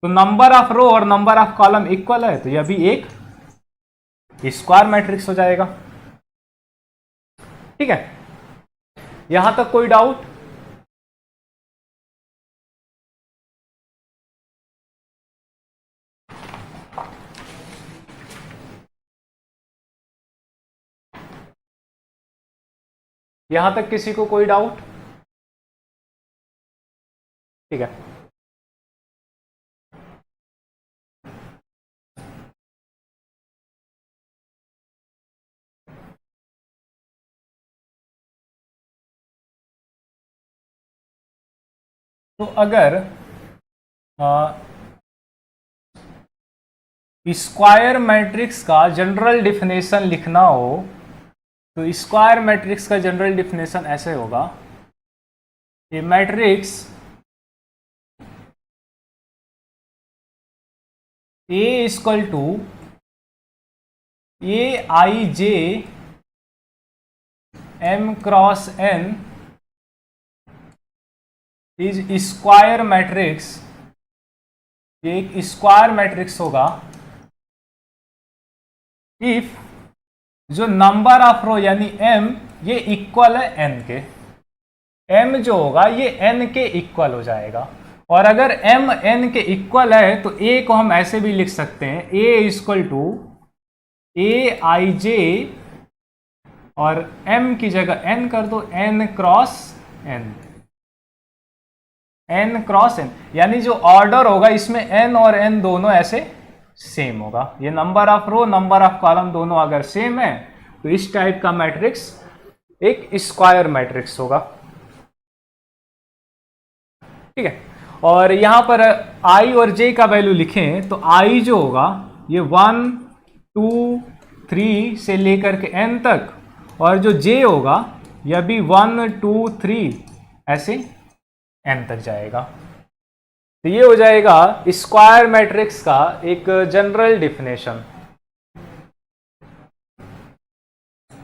तो नंबर ऑफ रो और नंबर ऑफ कॉलम इक्वल है तो यह भी एक स्क्वायर मैट्रिक्स हो जाएगा। ठीक है, यहां तक कोई डाउट? यहां तक किसी को कोई डाउट? ठीक है, तो अगर स्क्वायर मैट्रिक्स का जनरल डिफिनेशन लिखना हो तो स्क्वायर मैट्रिक्स का जनरल डिफिनेशन ऐसे होगा, a matrix A equal to A I j m cross n is square matrix, ये एक स्क्वायर मैट्रिक्स होगा इफ जो नंबर ऑफ रो यानी m ये इक्वल है n के, m जो होगा ये n के इक्वल हो जाएगा। और अगर m n के इक्वल है तो a को हम ऐसे भी लिख सकते हैं, a इक्वल टू ए आई जे और m की जगह n कर दो n क्रॉस n, यानी जो ऑर्डर होगा इसमें n और n दोनों ऐसे सेम होगा। ये number of row number of column दोनों अगर सेम है तो इस टाइप का मैट्रिक्स एक स्क्वायर मैट्रिक्स होगा। ठीक है, और यहां पर i और j का वैल्यू लिखें तो i जो होगा ये 1 2 3 से लेकर के n तक, और जो j होगा यह भी 1 2 3 ऐसे n तक जाएगा। तो ये हो जाएगा स्क्वायर मैट्रिक्स का एक जनरल डिफिनेशन।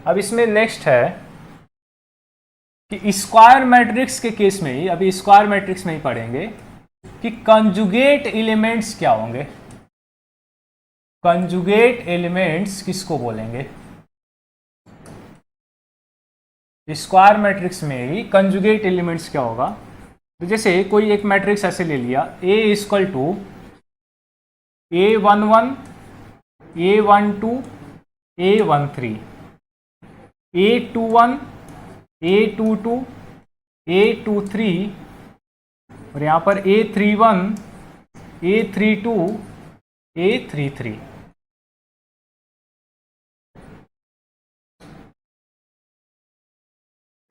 अब इसमें नेक्स्ट है कि स्क्वायर मैट्रिक्स के केस में ही, अभी स्क्वायर मैट्रिक्स में ही पढ़ेंगे कि कंजुगेट एलिमेंट्स क्या होंगे। कंजुगेट एलिमेंट्स किसको बोलेंगे? स्क्वायर मैट्रिक्स में ही कंजुगेट एलिमेंट्स क्या होगा? तो जैसे कोई एक मैट्रिक्स ऐसे ले लिया, A equal to A11 A12 A13 A21 A22 A23 और यहां पर A31 A32 A33।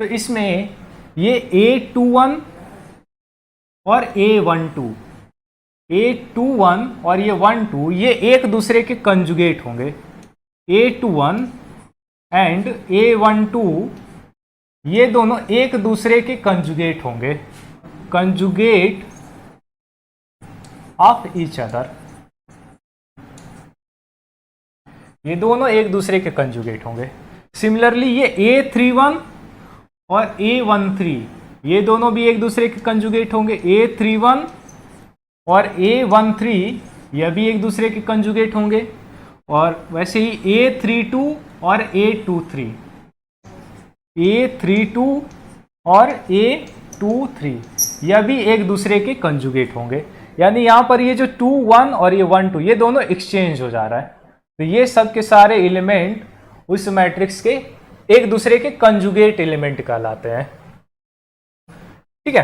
तो इसमें ये A21 और A12 और ये 12 ये एक दूसरे के कंजुगेट होंगे। A21 एंड A12 ये दोनों एक दूसरे के कंजुगेट होंगे, कंजुगेट ऑफ ईच अदर। ये दोनों एक दूसरे के कंजुगेट होंगे। सिमिलरली ये A31 और A13 ये दोनों भी एक दूसरे के कंजुगेट होंगे। A31 और A13 यह भी एक दूसरे के कंजुगेट होंगे। और वैसे ही A32 और A23 और A23 यह भी एक दूसरे के कंजुगेट होंगे। यानी यहां पर ये जो 2 1 और ये 1 2 ये दोनों एक्सचेंज हो जा रहा है। तो ये सब के सारे एलिमेंट उस मैट्रिक्स के एक दूसरे के कंजुगेट एलिमेंट कहलाते हैं। ठीक है,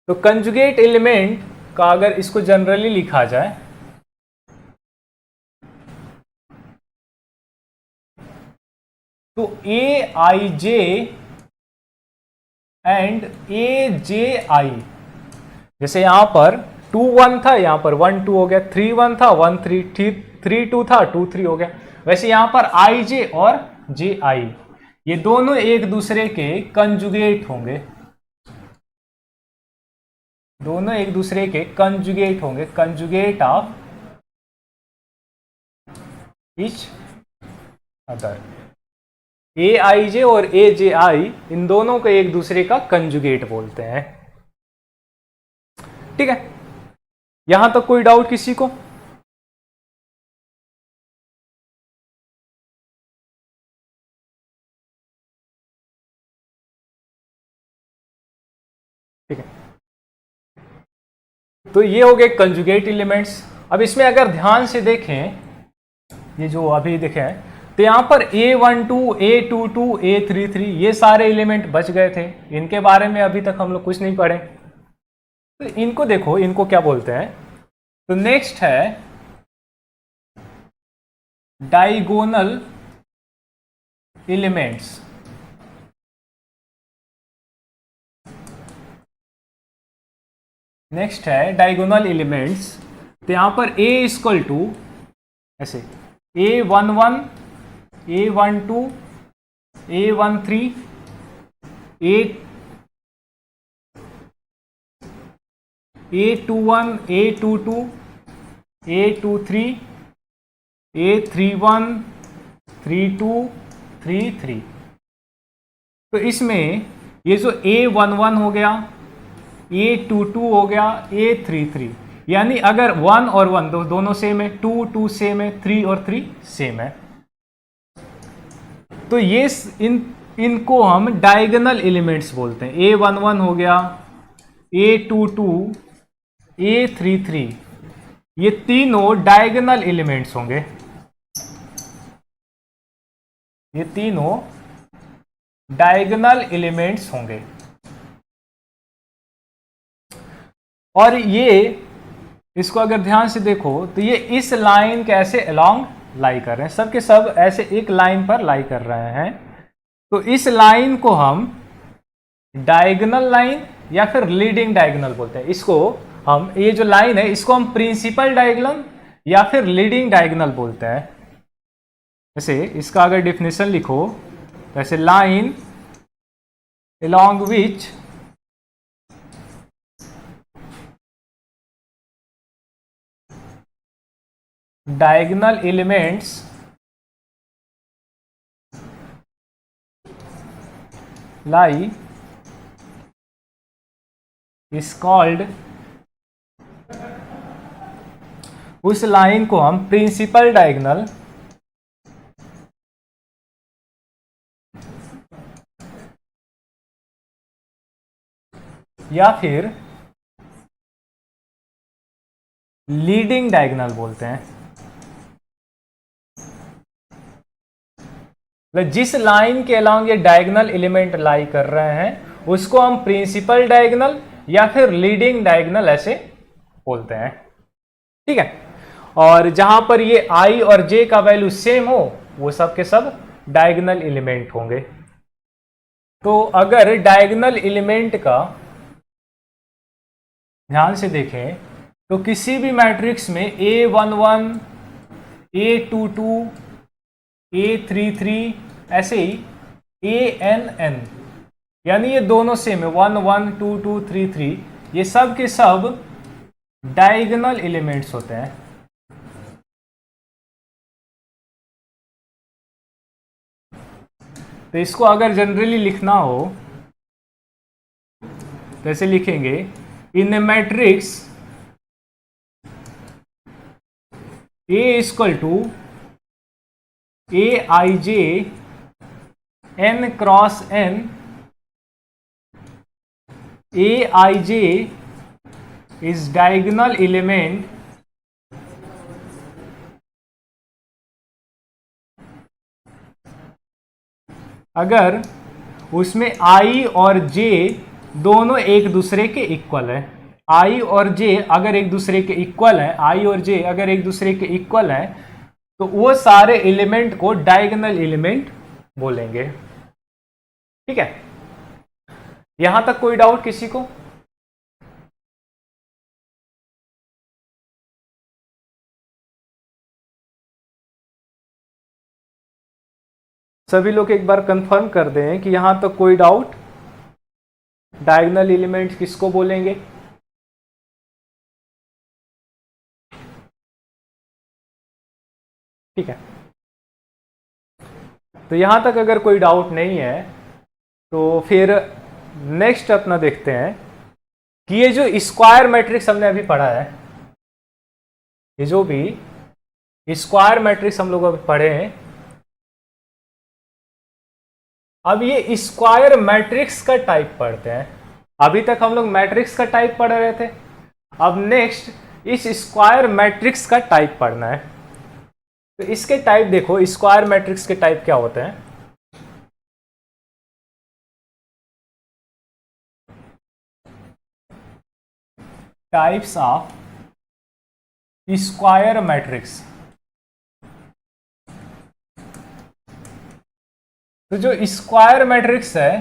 तो कंजुगेट एलिमेंट का अगर इसको जनरली लिखा जाए तो ए आई जे एंड ए जे आई। जैसे यहां पर 2 1 था, यहां पर 1 2 हो गया, 3 1 था 1 3, 3 2 था 2 3 हो गया। वैसे यहां पर आई जे और जे आई ये दोनों एक दूसरे के कंजुगेट होंगे, दोनों एक दूसरे के कंजुगेट होंगे, कंजुगेट ऑफ ईच अदर। ए आई जे और ए जे आई इन दोनों को एक दूसरे का कंजुगेट बोलते हैं। ठीक है, यहां तक कोई डाउट किसी को? ठीक है, तो ये हो गए कंजुगेट एलिमेंट्स। अब इसमें अगर ध्यान से देखें, ये जो अभी देखें, तो यहां पर A12, A22, A33 ये सारे एलिमेंट बच गए थे। इनके बारे में अभी तक हम लोग कुछ नहीं पढ़े। तो इनको देखो, इनको क्या बोलते हैं। तो नेक्स्ट है डायगोनल एलिमेंट्स। नेक्स्ट है डायगोनल एलिमेंट्स। तो यहां पर A इक्वल टू ऐसे A11, A12, A13, A21, A22, A23, A31, 32, 33। तो इसमें ये जो A11 हो गया, A22 हो गया, A33, यानी अगर 1 और 1 दोनों सेम है, 2 2 सेम है, 3 और 3 सेम है, तो ये इनको हम डायगोनल एलिमेंट्स बोलते हैं। A11 हो गया, A22, A33 ये तीनों डायगोनल एलिमेंट्स होंगे, ये तीनों डायगोनल एलिमेंट्स होंगे। और ये इसको अगर ध्यान से देखो तो ये इस लाइन के ऐसे अलोंग लाई कर रहे हैं, सब के सब ऐसे एक लाइन पर लाई कर रहे हैं। तो इस लाइन को हम डायगोनल लाइन या फिर लीडिंग डायगोनल बोलते हैं। इसको हम, ये जो लाइन है इसको हम प्रिंसिपल डायगोनल या फिर लीडिंग डायगोनल बोलते हैं। जैसे इसका अगर डिफिनेशन लिखो तो ऐसे line along which diagonal elements lie is called, उस लाइन को हम प्रिंसिपल डायगोनल या फिर लीडिंग डायगोनल बोलते हैं। जिस लाइन के अलोंग ये डायगोनल एलिमेंट लाई कर रहे हैं उसको हम प्रिंसिपल डायगोनल या फिर लीडिंग डायगोनल ऐसे बोलते हैं। ठीक है, और जहां पर ये i और j का वैल्यू सेम हो वो सब के सब डायगोनल एलिमेंट होंगे। तो अगर डायगोनल एलिमेंट का ध्यान से देखें तो किसी भी मैट्रिक्स में A11, A22, A33 ऐसे ही ANN, यानी ये दोनों सेम है, 1 1 2 2 3 3, ये सब के सब डायगोनल एलिमेंट्स होते हैं। तो इसको अगर जनरली लिखना हो तो ऐसे लिखेंगे, in a matrix A equal to Aij n cross n, Aij is diagonal element अगर उसमें i और j दोनों एक दूसरे के इक्वल है। i और j अगर एक दूसरे के इक्वल है, i और j अगर एक दूसरे के इक्वल है तो वो सारे एलिमेंट को डायगोनल एलिमेंट बोलेंगे। ठीक है, यहां तक कोई डाउट किसी को? सभी लोग एक बार कंफर्म कर दें कि यहां तक कोई डाउट। डायगोनल एलिमेंट किसको बोलेंगे? ठीक है, तो यहां तक अगर कोई डाउट नहीं है तो फिर नेक्स्ट अपना देखते हैं कि ये जो स्क्वायर मैट्रिक्स हमने अभी पढ़ा है, ये जो भी स्क्वायर मैट्रिक्स हम लोग अभी पढ़े हैं, अब ये स्क्वायर मैट्रिक्स का टाइप पढ़ते हैं। अभी तक हम लोग मैट्रिक्स का टाइप पढ़ रहे थे, अब नेक्स्ट इस स्क्वायर मैट्रिक्स का टाइप पढ़ना है। तो इसके टाइप देखो, स्क्वायर मैट्रिक्स के टाइप क्या होते हैं? Types of square matrix. तो जो स्क्वायर मैट्रिक्स है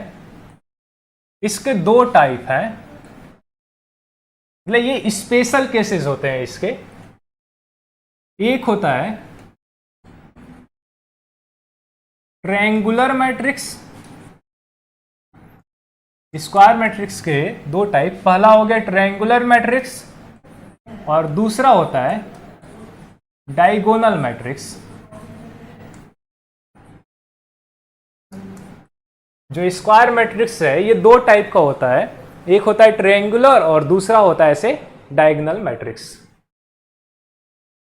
इसके दो टाइप हैं, मतलब ये स्पेशल केसेस होते हैं इसके। एक होता है ट्रायंगुलर मैट्रिक्स। स्क्वायर मैट्रिक्स के दो टाइप, पहला हो गया ट्रायंगुलर मैट्रिक्स और दूसरा होता है डायगोनल मैट्रिक्स। जो स्क्वायर मैट्रिक्स है ये दो टाइप का होता है, एक होता है ट्रायंगुलर और दूसरा होता है ऐसे डायगोनल मैट्रिक्स।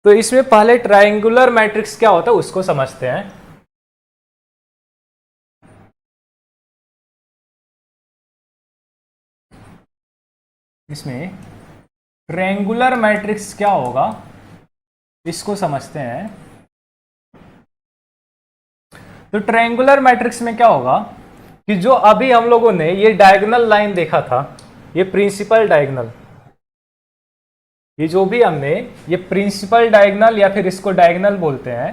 तो इसमें पहले ट्रायंगुलर मैट्रिक्स क्या होता है उसको समझते हैं। इसमें ट्रायंगुलर मैट्रिक्स क्या होगा इसको समझते हैं। तो ट्रायंगुलर मैट्रिक्स में क्या होगा कि जो अभी हम लोगों ने ये डायगोनल लाइन देखा था, ये प्रिंसिपल डायगोनल, ये जो भी हमने ये प्रिंसिपल डायगोनल या फिर इसको डायगोनल बोलते हैं,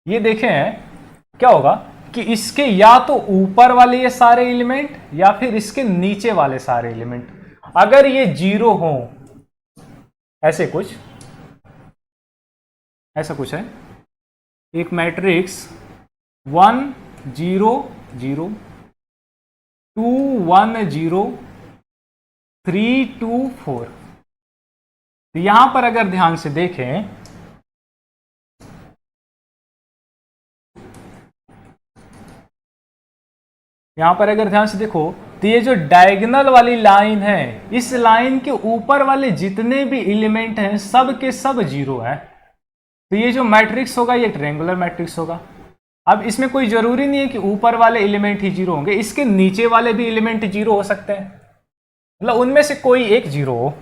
ये देखे हैं क्या होगा कि इसके या तो ऊपर वाले ये सारे एलिमेंट या फिर इसके नीचे वाले सारे एलिमेंट अगर ये जीरो हो, ऐसा कुछ है, एक मैट्रिक्स 1 0 0 2 1 0 3 2 4। तो यहां पर अगर ध्यान से देखें, यहां पर अगर ध्यान से देखो तो ये जो डायगोनल वाली लाइन है, इस लाइन के ऊपर वाले जितने भी एलिमेंट हैं सब के सब जीरो है। तो ये जो मैट्रिक्स होगा ये ट्रायंगुलर मैट्रिक्स होगा। अब इसमें कोई जरूरी नहीं है कि ऊपर वाले एलिमेंट ही जीरो होंगे, इसके नीचे वाले भी एलिमेंट जीरो हो सकते हैं, मतलब उनमें से कोई एक जीरो हो।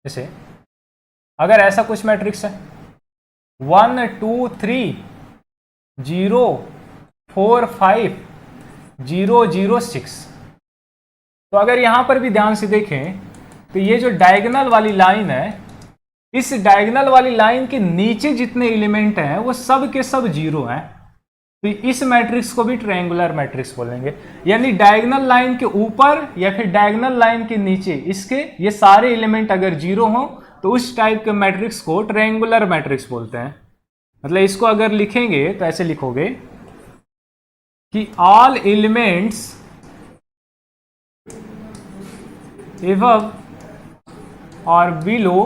जैसे अगर ऐसा कुछ मैट्रिक्स है 1 2 3 0 4 5 0 0 6, तो अगर यहां पर भी ध्यान से देखें तो ये जो डायगोनल वाली लाइन है, इस डायगोनल वाली लाइन के नीचे जितने एलिमेंट हैं वो सब के सब जीरो हैं। तो इस मैट्रिक्स को भी ट्रायंगुलर मैट्रिक्स बोलेंगे, यानी डायगोनल लाइन के ऊपर या फिर डायगोनल लाइन के नीचे इसके ये सारे एलिमेंट अगर जीरो हो तो उस टाइप के मैट्रिक्स को ट्रायंगुलर मैट्रिक्स बोलते हैं। मतलब इसको अगर लिखेंगे तो ऐसे लिखोगे कि all elements above or below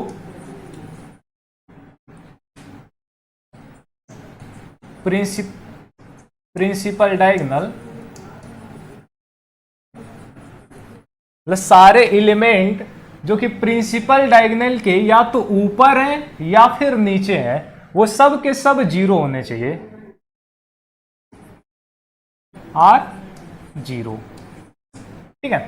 principal diagonal, मतलब सारे एलिमेंट जो कि प्रिंसिपल डायगोनल के या तो ऊपर है या फिर नीचे है वो सब के सब जीरो होने चाहिए, आर जीरो। ठीक है,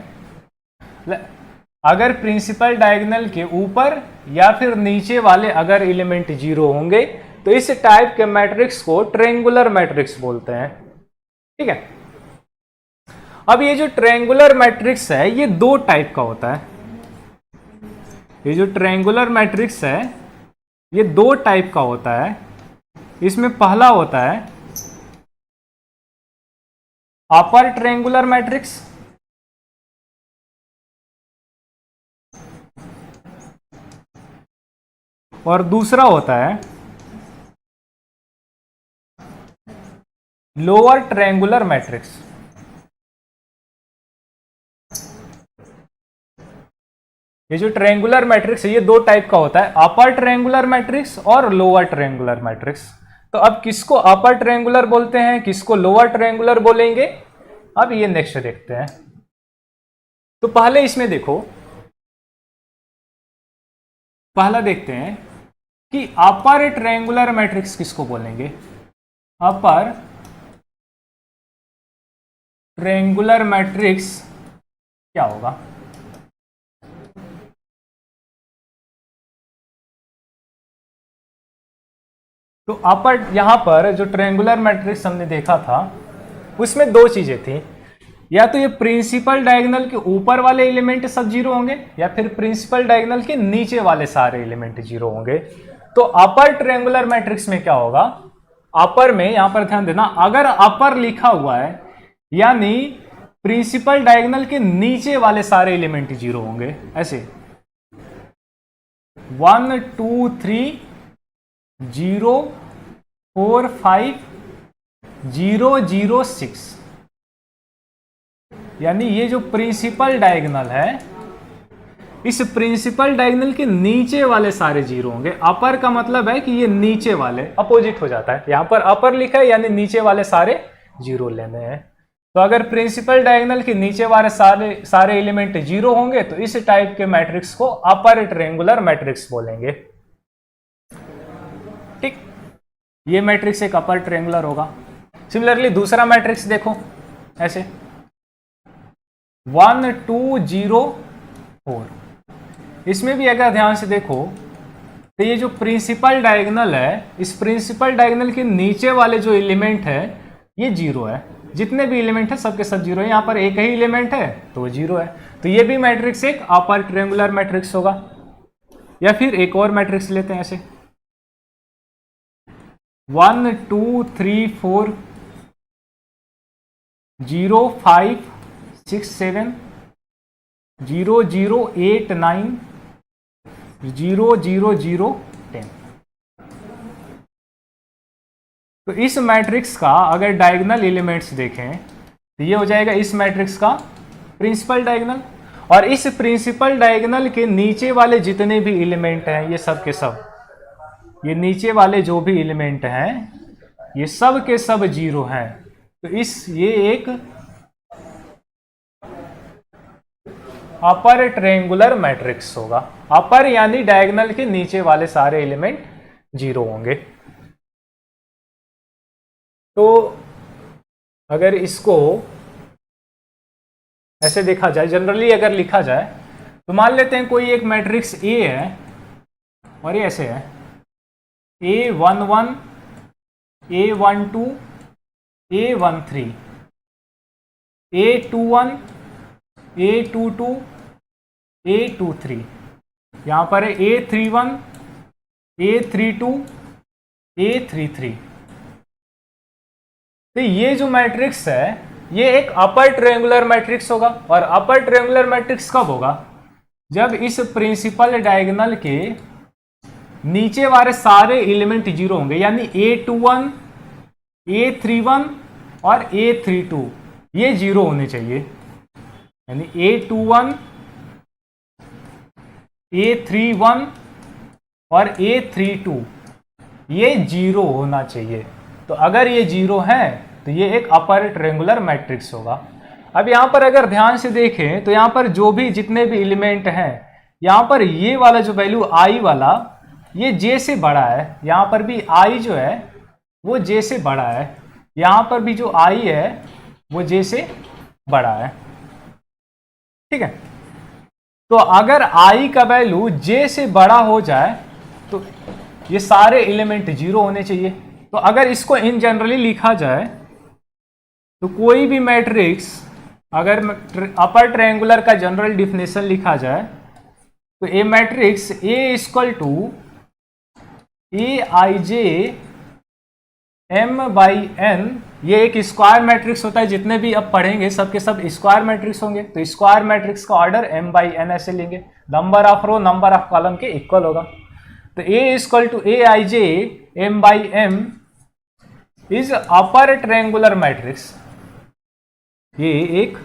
अगर प्रिंसिपल डायगोनल के ऊपर या फिर नीचे वाले अगर एलिमेंट जीरो होंगे तो इस टाइप के मैट्रिक्स को ट्रायंगुलर मैट्रिक्स बोलते हैं। ठीक है, अब ये जो ट्रायंगुलर मैट्रिक्स है ये दो टाइप का होता है। ये जो ट्रायंगुलर मैट्रिक्स है ये दो टाइप का होता है। इसमें पहला होता है अपर ट्रायंगुलर मैट्रिक्स, और दूसरा होता है लोअर ट्रायंगुलर मैट्रिक्स। ये जो ट्रायंगुलर मैट्रिक्स है ये दो टाइप का होता है, अपर ट्रायंगुलर मैट्रिक्स और लोअर ट्रायंगुलर मैट्रिक्स। तो अब किसको अपर ट्रायंगुलर बोलते हैं, किसको लोअर ट्रायंगुलर बोलेंगे, अब ये नेक्स्ट देखते हैं। तो पहले इसमें देखो, पहला देखते हैं कि अपर ट्रायंगुलर मैट्रिक्स किसको बोलेंगे। अपर ट्रायंगुलर मैट्रिक्स क्या होगा, तो अपर यहां पर जो ट्रायंगुलर मैट्रिक्स हमने देखा था उसमें दो चीजें थी, या तो ये प्रिंसिपल डायगोनल के ऊपर वाले एलिमेंट सब जीरो होंगे या फिर प्रिंसिपल डायगोनल के नीचे वाले सारे एलिमेंट जीरो होंगे। तो अपर ट्रायंगुलर मैट्रिक्स में क्या होगा, अपर में यहां पर ध्यान देना, अगर अपर लिखा हुआ है यानी प्रिंसिपल डायगोनल के नीचे वाले सारे एलिमेंट जीरो होंगे। ऐसे 1 2 3 0 4 5 0 0 6, यानी ये जो प्रिंसिपल डायगोनल है इस प्रिंसिपल डायगोनल के नीचे वाले सारे जीरो होंगे। अपर का मतलब है कि ये नीचे वाले, अपोजिट हो जाता है, यहां पर अपर लिखा है यानी नीचे वाले सारे जीरो लेने हैं। तो अगर प्रिंसिपल डायगोनल के नीचे वाले सारे एलिमेंट जीरो होंगे तो इस टाइप के मैट्रिक्स को अपर ट्रायंगुलर मैट्रिक्स बोलेंगे। ठीक, ये मैट्रिक्स एक अपर ट्रायंगुलर होगा। सिमिलरली दूसरा मैट्रिक्स देखो, ऐसे 1 2 0 4, इसमें भी अगर ध्यान से देखो तो ये जो प्रिंसिपल डायगोनल है इस प्रिंसिपल डायगोनल के नीचे वाले जो एलिमेंट है ये जीरो है, जितने भी एलिमेंट है सबके सब जीरो है। यहां पर एक ही एलिमेंट है तो वो जीरो है, तो ये भी मैट्रिक्स एक अपर ट्रायंगुलर मैट्रिक्स होगा। या फिर एक और मैट्रिक्स लेते हैं, ऐसे 1 2 3 4 0 5 6 7 0 0 8 9 0 0 0 10। तो इस मैट्रिक्स का अगर डायगोनल एलिमेंट्स देखें तो ये हो जाएगा इस मैट्रिक्स का प्रिंसिपल डायगोनल, और इस प्रिंसिपल डायगोनल के नीचे वाले जितने भी एलिमेंट हैं ये सब के सब, ये नीचे वाले जो भी एलिमेंट हैं ये सब के सब जीरो हैं। तो ये एक अपर ट्रायंगुलर मैट्रिक्स होगा। अपर यानी डायगोनल के नीचे वाले सारे एलिमेंट जीरो होंगे। तो अगर इसको ऐसे देखा जाए, जनरली अगर लिखा जाए तो मान लेते हैं कोई एक मैट्रिक्स ए है और ये ऐसे है A11 A12 A13 A21 A22 A23, यहां पर है A31 A32 A33। तो ये जो मैट्रिक्स है ये एक अपर ट्रायंगुलर मैट्रिक्स होगा। और अपर ट्रायंगुलर मैट्रिक्स कब होगा, जब इस प्रिंसिपल डायगोनल के नीचे वाले सारे एलिमेंट जीरो होंगे, यानी A21 A31 और A32 ये जीरो होने चाहिए, यानी A21 A31 और A32 ये जीरो होना चाहिए। तो अगर ये जीरो है तो ये एक अपर ट्रायंगुलर मैट्रिक्स होगा। अब यहां पर अगर ध्यान से देखें तो यहां पर जो भी जितने भी एलिमेंट हैं यहां पर ये वाला जो वैल्यू आई वाला ये जे से बड़ा है, यहां पर भी आई जो है वो जे से बड़ा है, यहां पर भी जो आई है वो जे से बड़ा है। ठीक है, तो अगर आई का वैल्यू जे से बड़ा हो जाए तो ये सारे एलिमेंट जीरो होने चाहिए। तो अगर इसको इन जनरली लिखा जाए तो कोई भी मैट्रिक्स अगर अपर ट्रायंगुलर का जनरल डिफिनेशन लिखा जाए तो a matrix A equal to A I J m by n, ये एक स्क्वायर मैट्रिक्स होता है, जितने भी अब पढ़ेंगे सब के सब स्क्वायर मैट्रिक्स होंगे, तो स्क्वायर मैट्रिक्स का ऑर्डर m बाई n ऐसे लेंगे, number of row number of column के इक्वल होगा। तो A equal to A I J m by m is upper triangular matrix, ये एक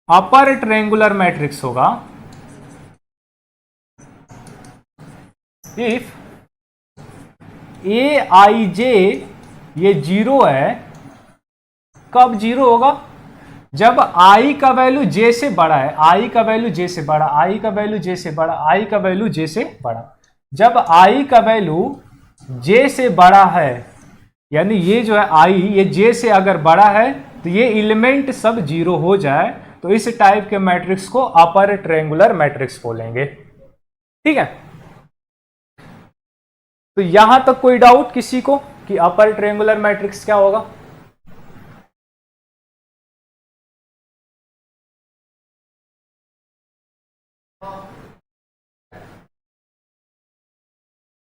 अपर ट्रायंगुलर मैट्रिक्स होगा इफ ए आई जे ये zero है। कब जीरो होगा? जब आई का वैल्यू जे से बड़ा है, आई का वैल्यू जे से बड़ा, आई का वैल्यू जे से बड़ा, आई का वैल्यू जे से बड़ा। जब आई का वैल्यू जे से बड़ा है, यानी ये जो है आई ये जे से अगर बड़ा है, तो ये एलिमेंट सब जीरो हो जाए, तो इस टाइप के मैट्रिक्स को अपर ट्रायंगुलर मैट्रिक्स बोलेंगे। ठीक है, तो यहां तक कोई डाउट किसी को कि अपर ट्रायंगुलर मैट्रिक्स क्या होगा?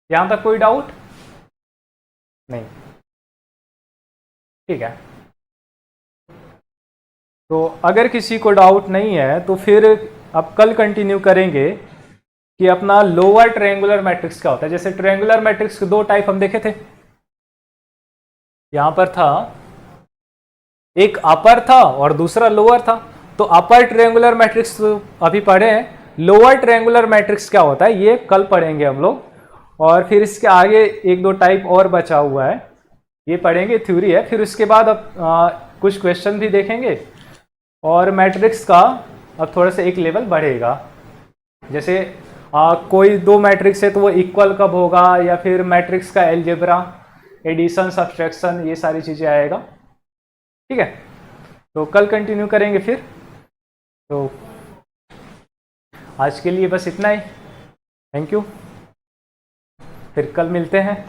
यहां तक कोई डाउट नहीं? ठीक है, तो अगर किसी को डाउट नहीं है तो फिर अब कल कंटिन्यू करेंगे कि अपना लोअर ट्रायंगुलर मैट्रिक्स क्या होता है। जैसे ट्रायंगुलर मैट्रिक्स के दो टाइप हम देखे थे, यहां पर था एक अपर था और दूसरा लोअर था। तो अपर ट्रायंगुलर मैट्रिक्स तो अभी पढ़े हैं, लोअर ट्रायंगुलर मैट्रिक्स क्या होता है ये कल पढ़ेंगे हम लोग। और फिर इसके आगे एक दो टाइप और बचा हुआ है, ये पढ़ेंगे, थ्योरी है। फिर उसके बाद अब कुछ क्वेश्चन भी देखेंगे और मैट्रिक्स का अब थोड़ा सा एक लेवल बढ़ेगा। जैसे कोई दो मैट्रिक्स है तो वो इक्वल कब होगा, या फिर मैट्रिक्स का एलजेब्रा, एडिशन, सब्सट्रैक्शन, ये सारी चीज़ें आएगा। ठीक है, तो कल कंटिन्यू करेंगे फिर। तो आज के लिए बस इतना ही, थैंक यू, फिर कल मिलते हैं।